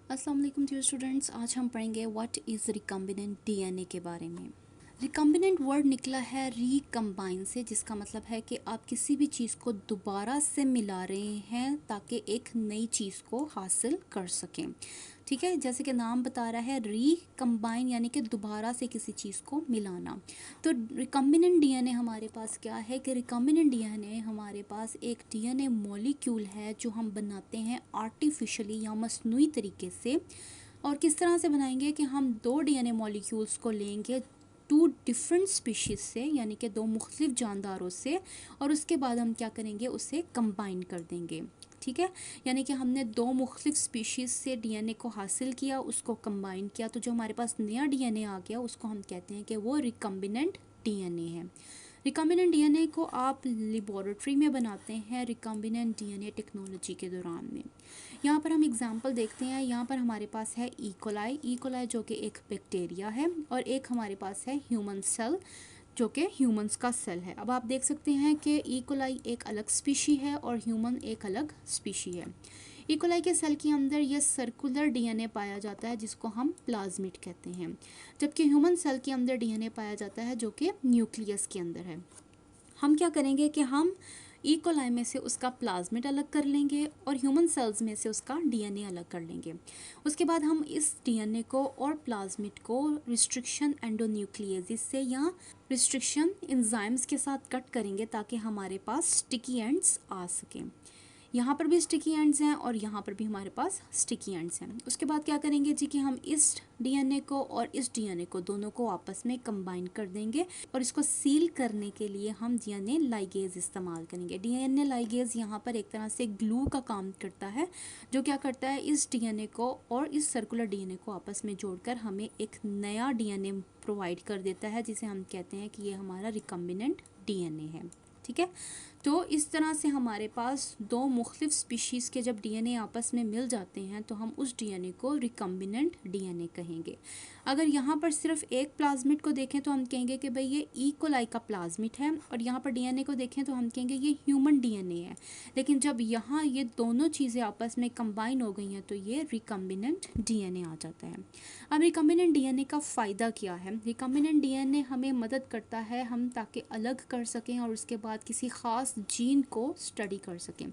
अस्सलाम वालेकुम dear students. आज हम पढ़ेंगे व्हाट इज़ रिकम्बिनेंट डीएनए के बारे में। रिकम्बिनेंट वर्ड निकला है रिकम्बाइन से, जिसका मतलब है कि आप किसी भी चीज़ को दोबारा से मिला रहे हैं ताकि एक नई चीज़ को हासिल कर सकें। ठीक है, जैसे कि नाम बता रहा है रिकम्बाइन यानी कि दोबारा से किसी चीज़ को मिलाना। तो रिकम्बिनेंट डीएनए हमारे पास क्या है कि रिकम्बिनेंट डीएनए हमारे पास एक डीएनए मॉलिक्यूल है जो हम बनाते हैं आर्टिफिशियली या मसनूई तरीके से। और किस तरह से बनाएंगे कि हम दो डीएनए मॉलिक्यूल्स को लेंगे टू डिफरेंट स्पीशीज़ से, यानी कि दो मुख्तलिफ जानदारों से, और उसके बाद हम क्या करेंगे, उसे कंबाइन कर देंगे। ठीक है, यानी कि हमने दो मुख्तलिफ स्पीशीज़ से डीएनए को हासिल किया, उसको कंबाइन किया, तो जो हमारे पास नया डीएनए आ गया उसको हम कहते हैं कि वो रिकम्बिनेंट डीएनए है। रिकम्बिनेंट डीएनए को आप लेबोरेटरी में बनाते हैं रिकम्बिनेंट डीएनए टेक्नोलॉजी के दौरान में। यहाँ पर हम एग्जांपल देखते हैं। यहाँ पर हमारे पास है ई कोलाई जो कि एक बैक्टीरिया है, और एक हमारे पास है ह्यूमन सेल जो कि ह्यूमंस का सेल है। अब आप देख सकते हैं कि ई कोलाई एक अलग स्पीशी है और ह्यूमन एक अलग स्पीशी है। ई कोलाई के सेल के अंदर ये सर्कुलर डीएनए पाया जाता है जिसको हम प्लाज्मिड कहते हैं, जबकि ह्यूमन सेल के अंदर डीएनए पाया जाता है जो कि न्यूक्लियस के अंदर है। हम क्या करेंगे कि हम ई कोलाई में से उसका प्लाज्मिड अलग कर लेंगे और ह्यूमन सेल्स में से उसका डीएनए अलग कर लेंगे। उसके बाद हम इस डीएनए को और प्लाज्मिड को रिस्ट्रिक्शन एंडोन्यूक्लियेसिस से या रिस्ट्रिक्शन एंजाइम्स के साथ कट करेंगे ताकि हमारे पास स्टिकी एंड्स आ सकें। यहाँ पर भी स्टिकी एंड्स हैं और यहाँ पर भी हमारे पास स्टिकी एंड्स हैं। उसके बाद क्या करेंगे जी कि हम इस डीएनए को और इस डीएनए को दोनों को आपस में कंबाइन कर देंगे, और इसको सील करने के लिए हम डीएनए लाइगेज इस्तेमाल करेंगे। डीएनए लाइगेज यहाँ पर एक तरह से ग्लू का काम करता है, जो क्या करता है, इस डीएनए को और इस सर्कुलर डीएनए को आपस में जोड़कर हमें एक नया डीएनए प्रोवाइड कर देता है, जिसे हम कहते हैं कि ये हमारा रिकम्बिनेंट डीएनए है। ठीक है, तो इस तरह से हमारे पास दो मुख्तलिफ स्पीशीज़ के जब डीएनए आपस में मिल जाते हैं तो हम उस डीएनए को रिकम्बिनेंट डीएनए कहेंगे। अगर यहाँ पर सिर्फ एक प्लाज्मिड को देखें तो हम कहेंगे कि भाई ये ई कोलाई का प्लाज्मिड है, और यहाँ पर डीएनए को देखें तो हम कहेंगे ये ह्यूमन डीएनए है। लेकिन जब यहाँ ये दोनों चीज़ें आपस में कंबाइन हो गई हैं तो ये रिकम्बिनेंट डीएनए आ जाता है। अब रिकम्बिनेंट डीएनए का फ़ायदा क्या है? रिकम्बिनेंट डीएनए हमें मदद करता है हम ताकि अलग कर सकें और उसके बाद किसी ख़ास जीन को स्टडी कर सकें।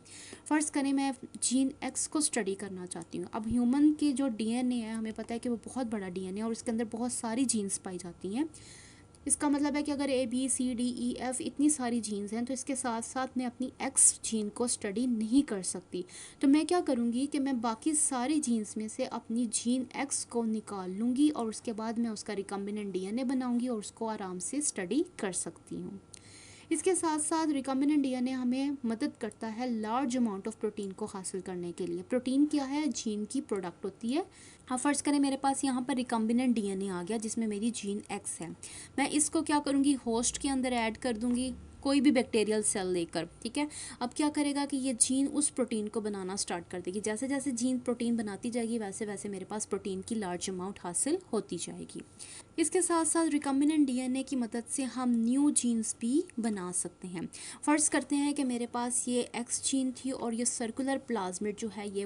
फ़र्ज़ करें मैं जीन एक्स को स्टडी करना चाहती हूँ। अब ह्यूमन के जो डीएनए है हमें पता है कि वो बहुत बड़ा डीएनए है और इसके अंदर बहुत सारी जीन्स पाई जाती हैं। इसका मतलब है कि अगर ABCDEF इतनी सारी जीन्स हैं तो इसके साथ साथ मैं अपनी एक्स जीन को स्टडी नहीं कर सकती। तो मैं क्या करूँगी कि मैं बाकी सारी जीन्स में से अपनी जीन एक्स को निकाल लूँगी और उसके बाद मैं उसका रिकम्बिनेंट डीएनए बनाऊँगी और उसको आराम से स्टडी कर सकती हूँ। इसके साथ साथ रिकम्बिनेंट डीएनए हमें मदद करता है लार्ज अमाउंट ऑफ प्रोटीन को हासिल करने के लिए। प्रोटीन क्या है? जीन की प्रोडक्ट होती है। अब फ़र्ज़ करें मेरे पास यहाँ पर रिकम्बिनेंट डीएनए आ गया जिसमें मेरी जीन एक्स है। मैं इसको क्या करूँगी, होस्ट के अंदर ऐड कर दूँगी, कोई भी बैक्टीरियल सेल लेकर। ठीक है, अब क्या करेगा कि ये जीन उस प्रोटीन को बनाना स्टार्ट कर देगी। जैसे जैसे जीन प्रोटीन बनाती जाएगी वैसे वैसे मेरे पास प्रोटीन की लार्ज अमाउंट हासिल होती जाएगी। इसके साथ साथ रिकम्बिनेंट डीएनए की मदद से हम न्यू जीन्स भी बना सकते हैं। फ़र्ज़ करते हैं कि मेरे पास ये एक्स जीन थी और ये सर्कुलर प्लाज्मिड जो है ये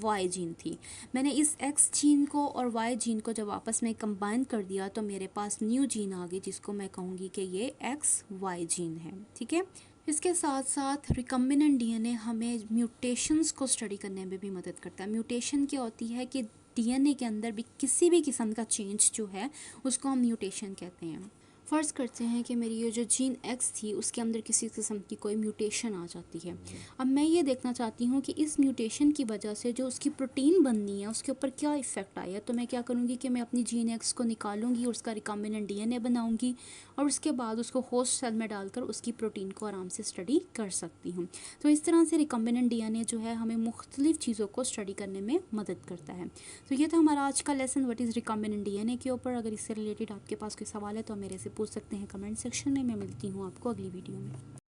वाई जीन थी। मैंने इस एक्स जीन को और वाई जीन को जब आपस में कंबाइन कर दिया तो मेरे पास न्यू जीन आ गई जिसको मैं कहूँगी कि ये XY जीन है। ठीक है, इसके साथ साथ रिकम्बिनेंट डीएनए हमें म्यूटेशंस को स्टडी करने में भी मदद करता है। म्यूटेशन क्या होती है कि डीएनए के अंदर भी किसी भी किस्म का चेंज जो है उसको हम म्यूटेशन कहते हैं। फ़र्ज़ करते हैं कि मेरी ये जो जीन एक्स थी उसके अंदर किसी किस्म की कोई म्यूटेशन आ जाती है। अब मैं ये देखना चाहती हूँ कि इस म्यूटेशन की वजह से जो उसकी प्रोटीन बननी है उसके ऊपर क्या इफ़ेक्ट आया। तो मैं क्या करूँगी कि मैं अपनी जीन एक्स को निकालूंगी और उसका रिकम्बिनेंट डीएनए बनाऊँगी और उसके बाद उसको होस्ट सेल में डालकर उसकी प्रोटीन को आराम से स्टडी कर सकती हूँ। तो इस तरह से रिकम्बिनेंट डीएनए जो है हमें मुख्तलिफ़ चीज़ों को स्टडी करने में मदद करता है। तो ये था हमारा आज का lesson what is recombinant DNA के ऊपर। अगर इससे रिलेटेड आपके पास कोई सवाल है तो मेरे से पूछ सकते हैं कमेंट सेक्शन में। मैं मिलती हूँ आपको अगली वीडियो में।